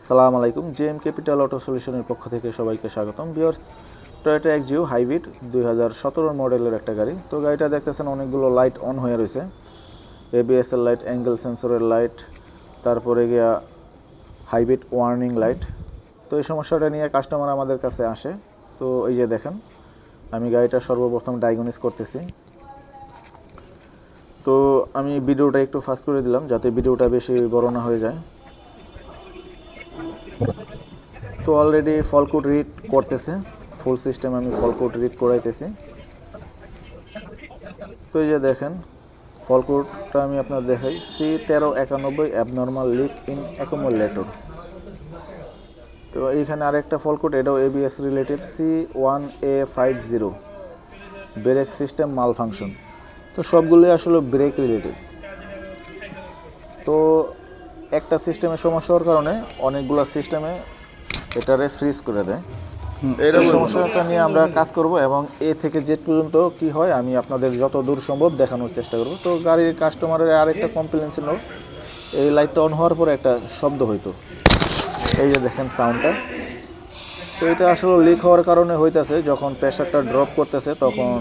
সালাম আলাইকুম। JM capital auto সলিউশনের পক্ষ থেকে সবাইকে স্বাগতম। ভিউয়ার্স, টয়োটা এক্সিও হাইব্রিড 2017 মডেলের একটা গাড়ি। তো গাড়িটা দেখতেছেন অনেকগুলো লাইট অন হয়ে রয়েছে, এবিএস এর লাইট, অ্যাঙ্গেল সেন্সরের লাইট, তারপরে গিয়া হাইব্রিড ওয়ার্নিং লাইট। তো এই সমস্যাটা নিয়ে কাস্টমার আমাদের কাছে আসে। তো এই যে দেখেন, আমি গাড়িটা সর্বপ্রথম ডায়াগনোস করতেছি। তো আমি ভিডিওটা একটু ফাস্ট করে দিলাম যাতে ভিডিওটা বেশি বড় না হয়ে যায়। তো অলরেডি ফল কোড রিড করতেছে, ফুল সিস্টেম আমি ফল কোড রিড করাইতেছি। তো এই যে দেখেন, ফল কোডটা আমি আপনার দেখাই, C1391 abnormal leak in accumulator. তো এইখানে আরেকটা ফল কোড, এটাও ABS relative, C1A50 brake system মাল ফাংশন। তো সবগুলোই আসলে ব্রেক রিলেটিভ। তো একটা সিস্টেমের সমস্যা হওয়ার কারণে অনেকগুলো সিস্টেমে এটারে ফ্রিজ করে দেয়। এই সমস্যাটা নিয়ে আমরা কাজ করব এবং এ থেকে জেড পর্যন্ত কি হয় আমি আপনাদের যত দূর সম্ভব দেখানোর চেষ্টা করব। তো গাড়ির কাস্টমারের আরেকটা কমপ্লেন ছিল, এই লাইটটা অন হওয়ার পরে একটা শব্দ হইতো, এই যে দেখেন সাউন্ডটা। তো এটা আসলে লিক হওয়ার কারণে হইতেছে, যখন প্রেশারটা ড্রপ করতেছে তখন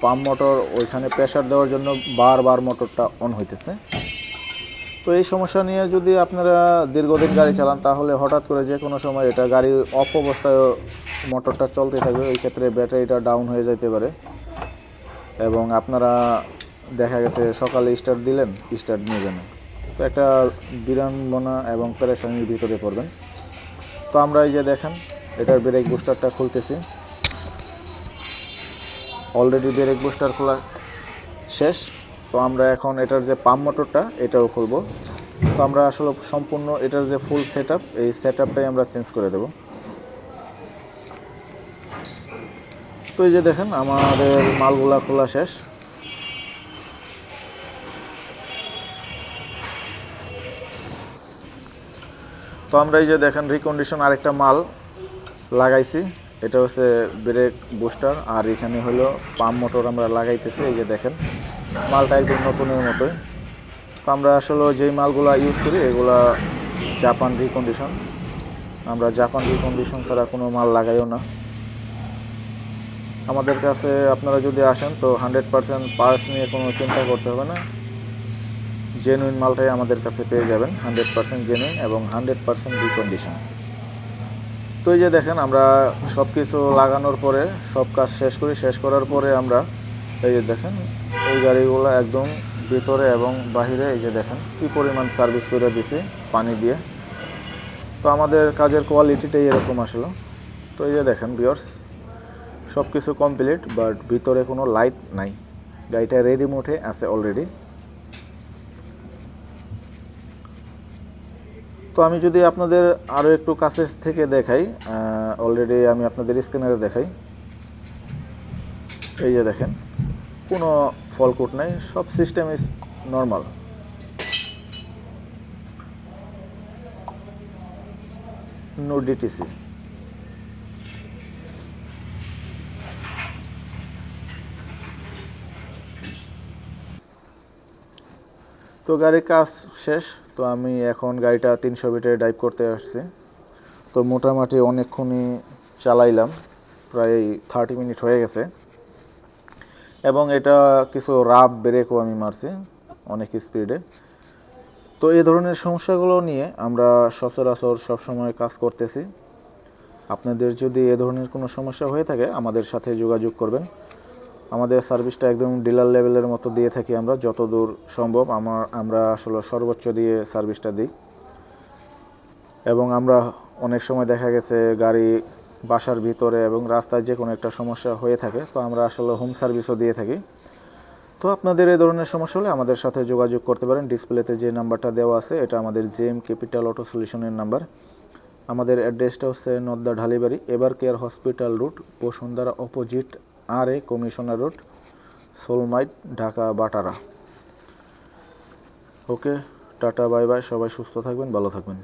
পাম্প মোটর ওইখানে প্রেশার দেওয়ার জন্য বারবার মোটরটা অন হইতেছে। তো এই সমস্যা নিয়ে যদি আপনারা দীর্ঘদিন গাড়ি চালান তাহলে হঠাৎ করে যে কোনো সময় এটা গাড়ি অফ অবস্থায় মোটরটা চলতে থাকবে, এই ক্ষেত্রে ব্যাটারিটা ডাউন হয়ে যেতে পারে এবং আপনারা দেখা গেছে সকালে স্টার্ট দিলেন, স্টার্ট নেবে না। তো একটা বিড়ম্বনা এবং পেরেশানির ভিতরে পড়বেন। তো আমরা এই যে দেখেন এটার ব্রেক বুস্টারটা খুলতেছি। অলরেডি ব্রেক বুস্টার খোলা শেষ। তো আমরা এখন এটার যে পাম্প মোটরটা এটাও খুলবো। তো আমরা আসলে সম্পূর্ণ এটার যে ফুল সেটআপ, এই সেটআপটাই আমরা চেঞ্জ করে দেব। তো এই যে দেখেন আমাদের মালগুলা খোলা শেষ। তো আমরা এই যে দেখেন রিকন্ডিশন আরেকটা মাল লাগাইছি, এটা হচ্ছে ব্রেক বুস্টার, আর এখানে হলো পাম্প মোটর আমরা লাগাইতেছি। এই যে দেখেন মালটা একদম নতুনের মতোই। তো আমরা আসলে যেই মালগুলা ইউজ করি এগুলা জাপান রিকন্ডিশন, আমরা জাপান রিকন্ডিশন ছাড়া কোনো মাল লাগাইও না। আমাদের কাছে আপনারা যদি আসেন তো 100% পার্টস নিয়ে কোনো চিন্তা করতে হবে না, জেনুইন মালটাই আমাদের কাছে পেয়ে যাবেন, 100% জেনুইন এবং 100% রিকন্ডিশন। তো এই যে দেখেন আমরা সব কিছু লাগানোর পরে সব কাজ শেষ করার পরে আমরা এই যে দেখেন এই গাড়িগুলো একদম ভিতরে এবং বাহিরে এই যে দেখেন কী পরিমাণ সার্ভিস করে দিছি পানি দিয়ে। তো আমাদের কাজের কোয়ালিটিটাই এরকম আসলো। তো এই যে দেখেন ভিউয়ার্স, সব কিছু কমপ্লিট, বাট ভিতরে কোনো লাইট নাই। গাড়িটা রেডি মোডে আছে অলরেডি। তো আমি যদি আপনাদের আরও একটু কাছে থেকে দেখাই, অলরেডি আমি আপনাদের স্ক্যানারে দেখাই, এই যে দেখেন কোনো ফল কোড নাই, সব system is normal. No DTC. তো গাড়ির কাজ শেষ। তো আমি এখন গাড়িটা 300 মিটারে ড্রাইভ করতে আসছি। তো মোটামুটি অনেকক্ষণই চালাইলাম, প্রায় 30 মিনিট হয়ে গেছে এবং এটা কিছু রাফ ব্রেকও আমি মারছি অনেক স্পিডে। তো এই ধরনের সমস্যাগুলো নিয়ে আমরা সচরাচর সবসময় কাজ করতেছি। আপনাদের যদি এ ধরনের কোনো সমস্যা হয়ে থাকে আমাদের সাথে যোগাযোগ করবেন। আমাদের সার্ভিসটা একদম ডিলার লেভেলের মতো দিয়ে থাকি আমরা, যতদূর সম্ভব আমরা আসলে সর্বোচ্চ দিয়ে সার্ভিসটা দিই। এবং আমরা অনেক সময় দেখা গেছে গাড়ি বাসার ভিতরে এবং রাস্তায় যে কোনো একটা সমস্যা হয়ে থাকে, তো আমরা আসলে হোম সার্ভিসও দিয়ে থাকি। তো আপনাদের এই ধরনের সমস্যা হলে আমাদের সাথে যোগাযোগ করতে পারেন। ডিসপ্লেতে যে নাম্বারটা দেওয়া আছে এটা আমাদের জেএম ক্যাপিটাল অটো সলিউশনের নাম্বার। আমাদের অ্যাড্রেসটা হচ্ছে Nadda Dhalibari, Evercare hospital route, Bashundhara opposite RA commissioner road, Solmaid, Dhaka Vatara. Okay, tata, bye bye, সবাই সুস্থ থাকবেন, ভালো থাকবেন।